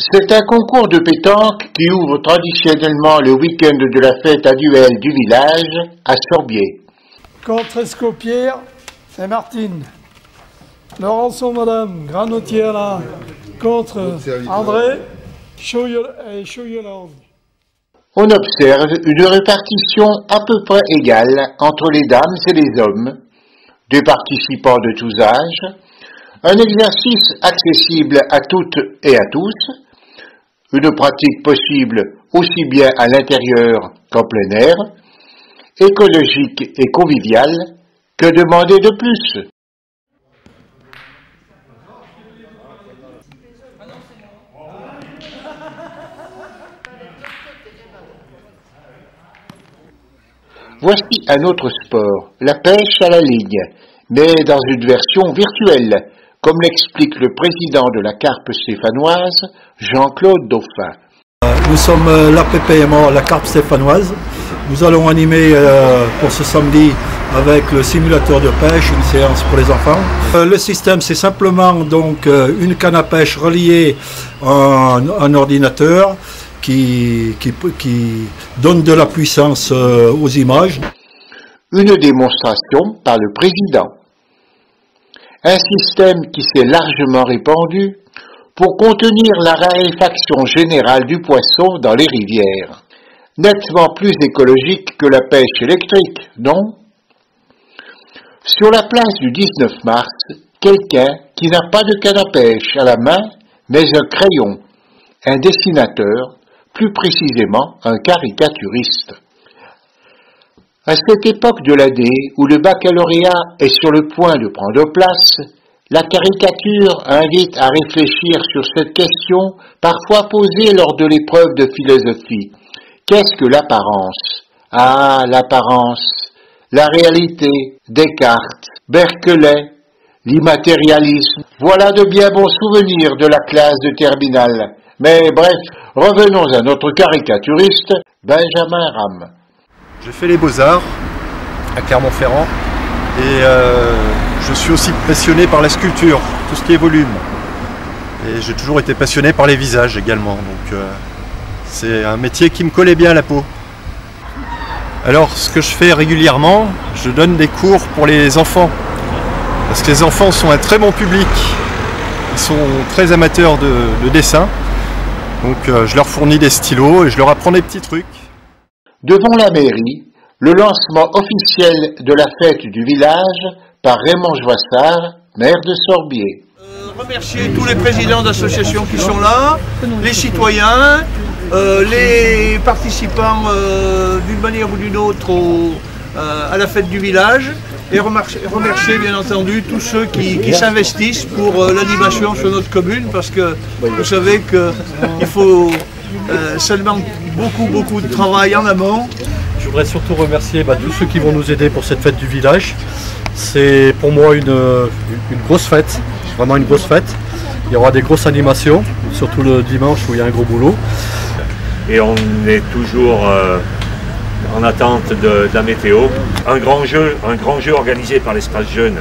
C'est un concours de pétanque qui ouvre traditionnellement le week-end de la fête annuelle du village à Sorbier. Contre Escopierre et Martine. Laurençon Madame, Granotière là, contre André et Chauyoland. On observe une répartition à peu près égale entre les dames et les hommes, des participants de tous âges, un exercice accessible à toutes et à tous, une pratique possible aussi bien à l'intérieur qu'en plein air, écologique et conviviale, que demander de plus? Voici un autre sport, la pêche à la ligne, mais dans une version virtuelle, comme l'explique le président de la Carpe stéphanoise, Jean-Claude Dauphin. Nous sommes l'APPMA, la Carpe stéphanoise. Nous allons animer pour ce samedi avec le simulateur de pêche, une séance pour les enfants. Le système, c'est simplement donc une canne à pêche reliée à un ordinateur qui donne de la puissance aux images. Une démonstration par le président. Un système qui s'est largement répandu pour contenir la raréfaction générale du poisson dans les rivières. Nettement plus écologique que la pêche électrique, non? Sur la place du 19 mars, quelqu'un qui n'a pas de canne à pêche à la main, mais un crayon, un dessinateur, plus précisément un caricaturiste. À cette époque de l'année où le baccalauréat est sur le point de prendre place, la caricature invite à réfléchir sur cette question parfois posée lors de l'épreuve de philosophie. Qu'est-ce que l'apparence? Ah, l'apparence, la réalité, Descartes, Berkeley, l'immatérialisme. Voilà de bien bons souvenirs de la classe de terminale. Mais bref, revenons à notre caricaturiste, Benjamin Ram. J'ai fait les Beaux-Arts à Clermont-Ferrand et je suis aussi passionné par la sculpture, tout ce qui est volume. Et j'ai toujours été passionné par les visages également, donc c'est un métier qui me collait bien à la peau. Alors ce que je fais régulièrement, je donne des cours pour les enfants, parce que les enfants sont un très bon public, ils sont très amateurs de dessin, donc je leur fournis des stylos et je leur apprends des petits trucs. Devant la mairie, le lancement officiel de la fête du village par Raymond Joissard, maire de Sorbier. Remercier tous les présidents d'associations qui sont là, les citoyens, les participants d'une manière ou d'une autre à la fête du village et remercier bien entendu tous ceux qui s'investissent pour l'animation sur notre commune parce que vous savez qu'il faut seulement beaucoup de travail en amont. Je voudrais surtout remercier tous ceux qui vont nous aider pour cette fête du village. C'est pour moi une grosse fête, vraiment une grosse fête. Il y aura des grosses animations, surtout le dimanche où il y a un gros boulot. Et on est toujours en attente de la météo. Un grand jeu organisé par l'Espace Jeune,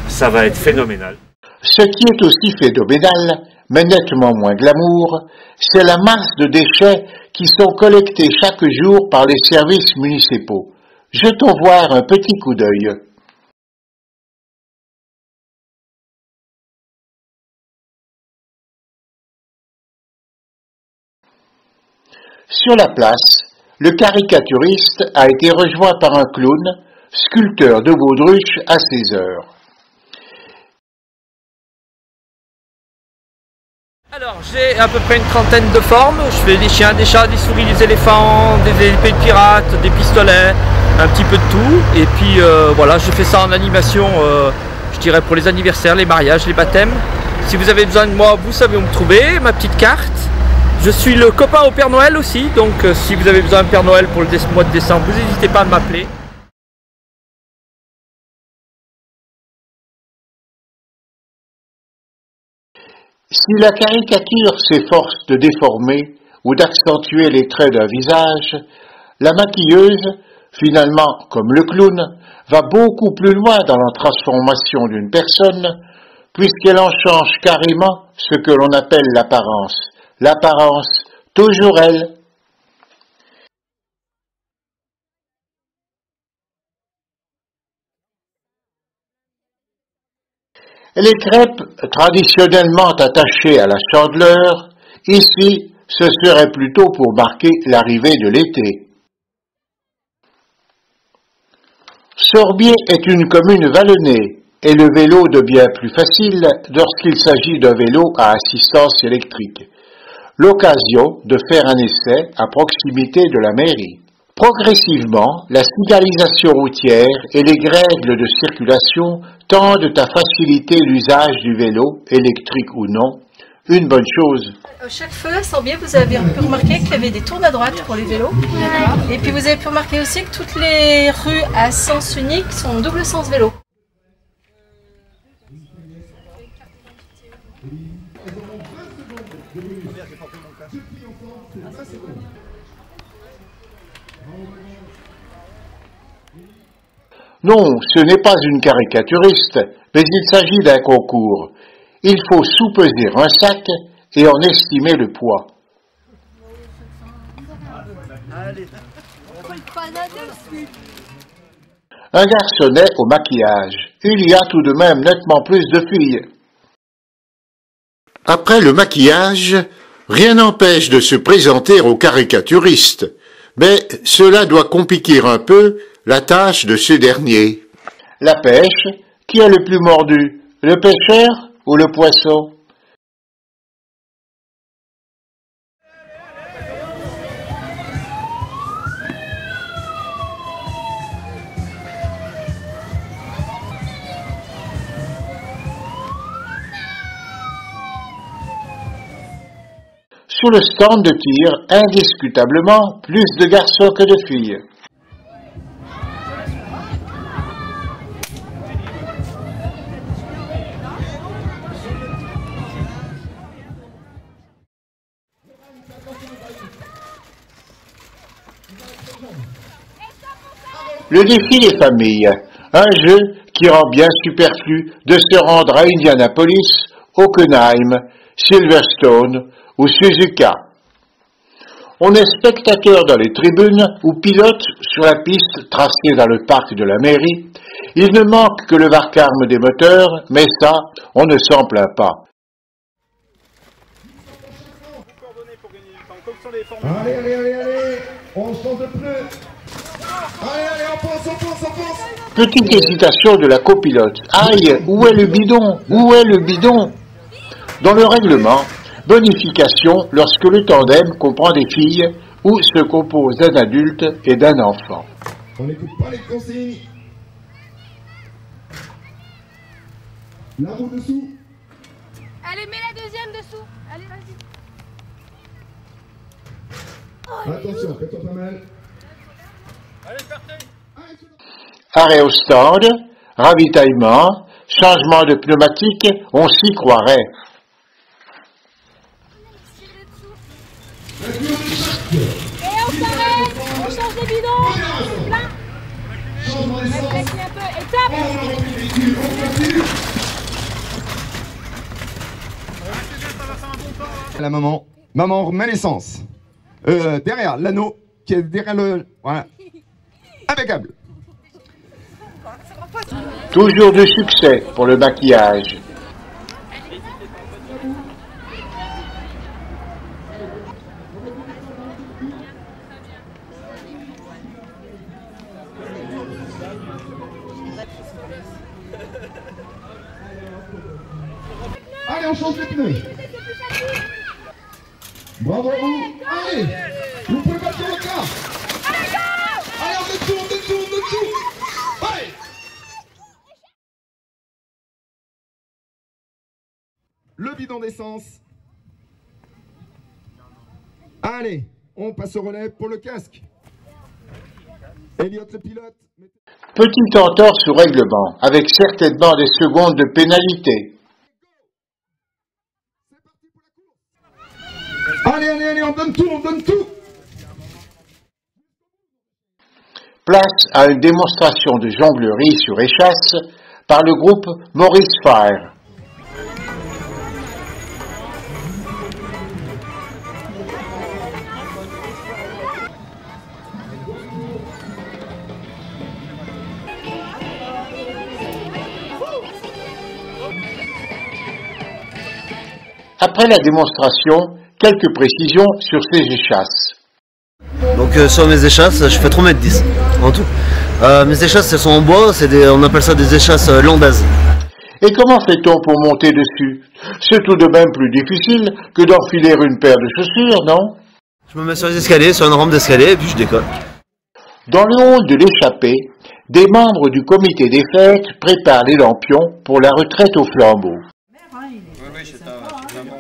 ça va être phénoménal. Ce qui est aussi phénoménal, mais nettement moins glamour, c'est la masse de déchets qui sont collectés chaque jour par les services municipaux. Jetons voir un petit coup d'œil. Sur la place, le caricaturiste a été rejoint par un clown, sculpteur de baudruche à 16 heures. Alors j'ai à peu près une trentaine de formes, je fais des chiens, des chats, des souris, des éléphants, des épées de pirates, des pistolets, un petit peu de tout. Et puis voilà, je fais ça en animation, je dirais pour les anniversaires, les mariages, les baptêmes. Si vous avez besoin de moi, vous savez où me trouver, ma petite carte. Je suis le copain au Père Noël aussi, donc si vous avez besoin d'un Père Noël pour le mois de décembre, vous n'hésitez pas à m'appeler. Si la caricature s'efforce de déformer ou d'accentuer les traits d'un visage, la maquilleuse, finalement comme le clown, va beaucoup plus loin dans la transformation d'une personne, puisqu'elle en change carrément ce que l'on appelle l'apparence, l'apparence, toujours elle. Les crêpes traditionnellement attachées à la chandeleur, ici, ce serait plutôt pour marquer l'arrivée de l'été. Sorbier est une commune vallonnée et le vélo devient plus facile lorsqu'il s'agit d'un vélo à assistance électrique. L'occasion de faire un essai à proximité de la mairie. Progressivement, la signalisation routière et les règles de circulation tendent à faciliter l'usage du vélo, électrique ou non, une bonne chose. Chaque feu à Sorbier, vous avez pu remarquer qu'il y avait des tournes à droite pour les vélos. Et puis vous avez pu remarquer aussi que toutes les rues à sens unique sont double sens vélo. Non, ce n'est pas une caricaturiste, mais il s'agit d'un concours. Il faut sous-peser un sac et en estimer le poids. Un garçonnet au maquillage. Il y a tout de même nettement plus de filles. Après le maquillage, rien n'empêche de se présenter aux caricaturistes, mais cela doit compliquer un peu la tâche de ce dernier. La pêche, qui a le plus mordu, le pêcheur ou le poisson? Sur le stand de tir, indiscutablement, plus de garçons que de filles. Le défi des familles, un jeu qui rend bien superflu de se rendre à Indianapolis, Hockenheim, Silverstone ou Suzuka. On est spectateur dans les tribunes ou pilote sur la piste tracée dans le parc de la mairie. Il ne manque que le vacarme des moteurs, mais ça, on ne s'en plaint pas. Allez, on change de pneu. Allez, on pense. Petite hésitation de la copilote. Aïe, où est le bidon? Où est le bidon? Dans le règlement, bonification lorsque le tandem comprend des filles ou se compose d'un adulte et d'un enfant. On n'écoute pas les consignes. La roue dessous. Allez, mets la deuxième dessous. Allez, vas-y. Attention, fais-toi pas mal. Arrêt au stand, ravitaillement, changement de pneumatique, on s'y croirait. Et on s'arrête, on change les bidons, c'est plein. Réfléchis un peu, et tape. La maman remet l'essence. Derrière, l'anneau qui est derrière le... Voilà. Impeccable. Toujours de succès pour le maquillage. Allez, on change les pneus. Bravo à vous. Allez, vous pouvez battre le record. Allez, on est dessous. Allez. Le bidon d'essence. Allez, on passe au relais pour le casque. Elliot le pilote. Petite entorse au règlement, avec certainement des secondes de pénalité. Allez, on donne tout. Place à une démonstration de jonglerie sur échasse par le groupe Maurice Fire. Après la démonstration, quelques précisions sur ces échasses. Donc sur mes échasses, je fais 3,10 m en tout. Mes échasses, elles sont en bois, on appelle ça des échasses landaises. Et comment fait-on pour monter dessus? C'est tout de même plus difficile que d'enfiler une paire de chaussures, non? Je me mets sur les escaliers, sur une rampe d'escalier, et puis je décolle. Dans le hall de l'échappée, des membres du comité des fêtes préparent les lampions pour la retraite au flambeau. Oui, c'est un bon...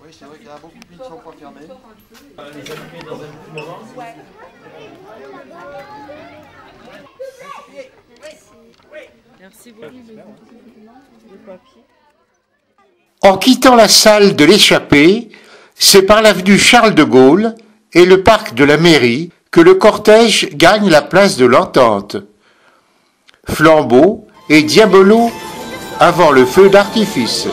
Oui, c'est vrai qu'il y a beaucoup de ne sont pas fermés. Les allumer dans un petit moment. Merci beaucoup. En quittant la salle de l'échappée, c'est par l'avenue Charles de Gaulle et le parc de la mairie que le cortège gagne la place de l'Entente. Flambeau et diabolo avant le feu d'artifice.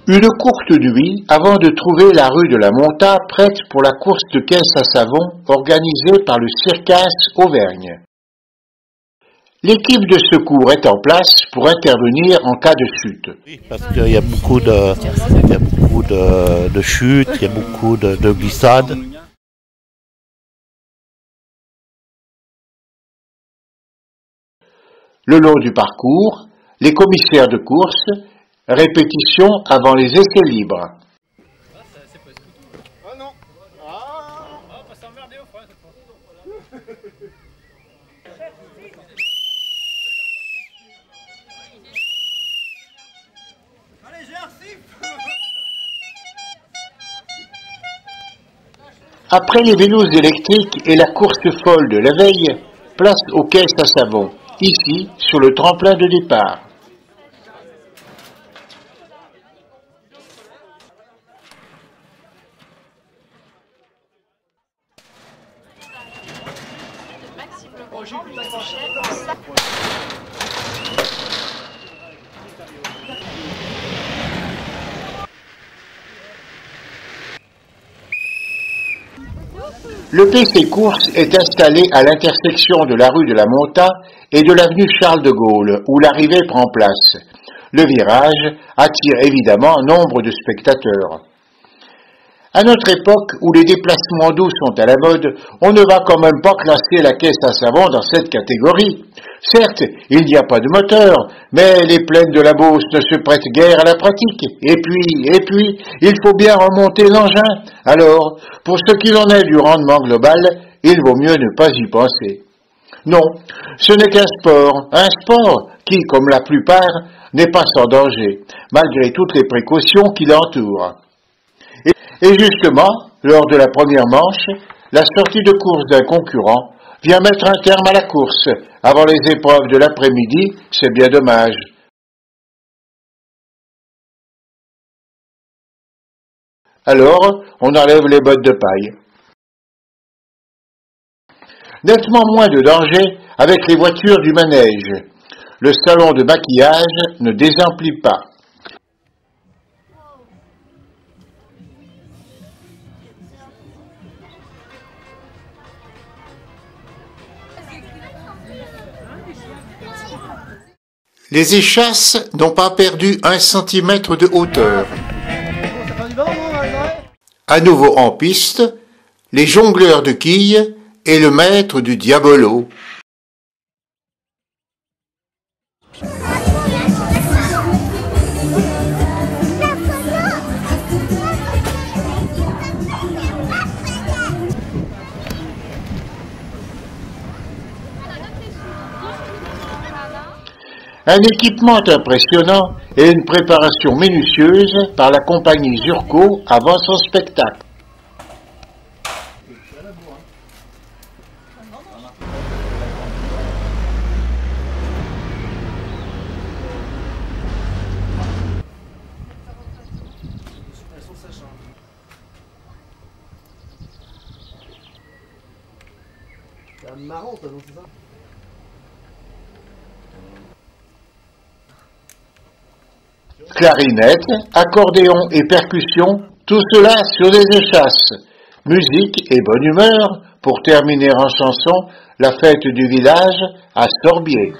Une courte nuit avant de trouver la rue de la Monta prête pour la course de caisse à savon organisée par le Circas Auvergne. L'équipe de secours est en place pour intervenir en cas de chute. Oui, parce qu'il y a beaucoup de chutes, il y a beaucoup de glissades. Le long du parcours, les commissaires de course, répétition avant les essais libres. Ah non. Ah, on va s'emmerder au froid cette fois. Allez, j'ai un siffle. Après les vélos électriques et la course folle de la veille, place aux caisses à savon, ici sur le tremplin de départ. Le PC Course est installé à l'intersection de la rue de la Monta et de l'avenue Charles de Gaulle, où l'arrivée prend place. Le virage attire évidemment nombre de spectateurs. À notre époque, où les déplacements doux sont à la mode, on ne va quand même pas classer la caisse à savon dans cette catégorie. Certes, il n'y a pas de moteur, mais les plaines de la Beauce ne se prêtent guère à la pratique. Et puis, il faut bien remonter l'engin. Alors, pour ce qu'il en est du rendement global, il vaut mieux ne pas y penser. Non, ce n'est qu'un sport qui, comme la plupart, n'est pas sans danger, malgré toutes les précautions qui l'entourent. Et justement, lors de la première manche, la sortie de course d'un concurrent vient mettre un terme à la course. Avant les épreuves de l'après-midi, c'est bien dommage. Alors, on enlève les bottes de paille. Nettement moins de danger avec les voitures du manège. Le salon de maquillage ne désemplit pas. Les échasses n'ont pas perdu 1 centimètre de hauteur. À nouveau en piste, les jongleurs de quilles et le maître du diabolo. Un équipement impressionnant et une préparation minutieuse par la compagnie Zurco avant son spectacle. C'est marrant, toi, non, c'est ça? clarinette, accordéon et percussion, tout cela sur des échasses. Musique et bonne humeur pour terminer en chanson la fête du village à Sorbier.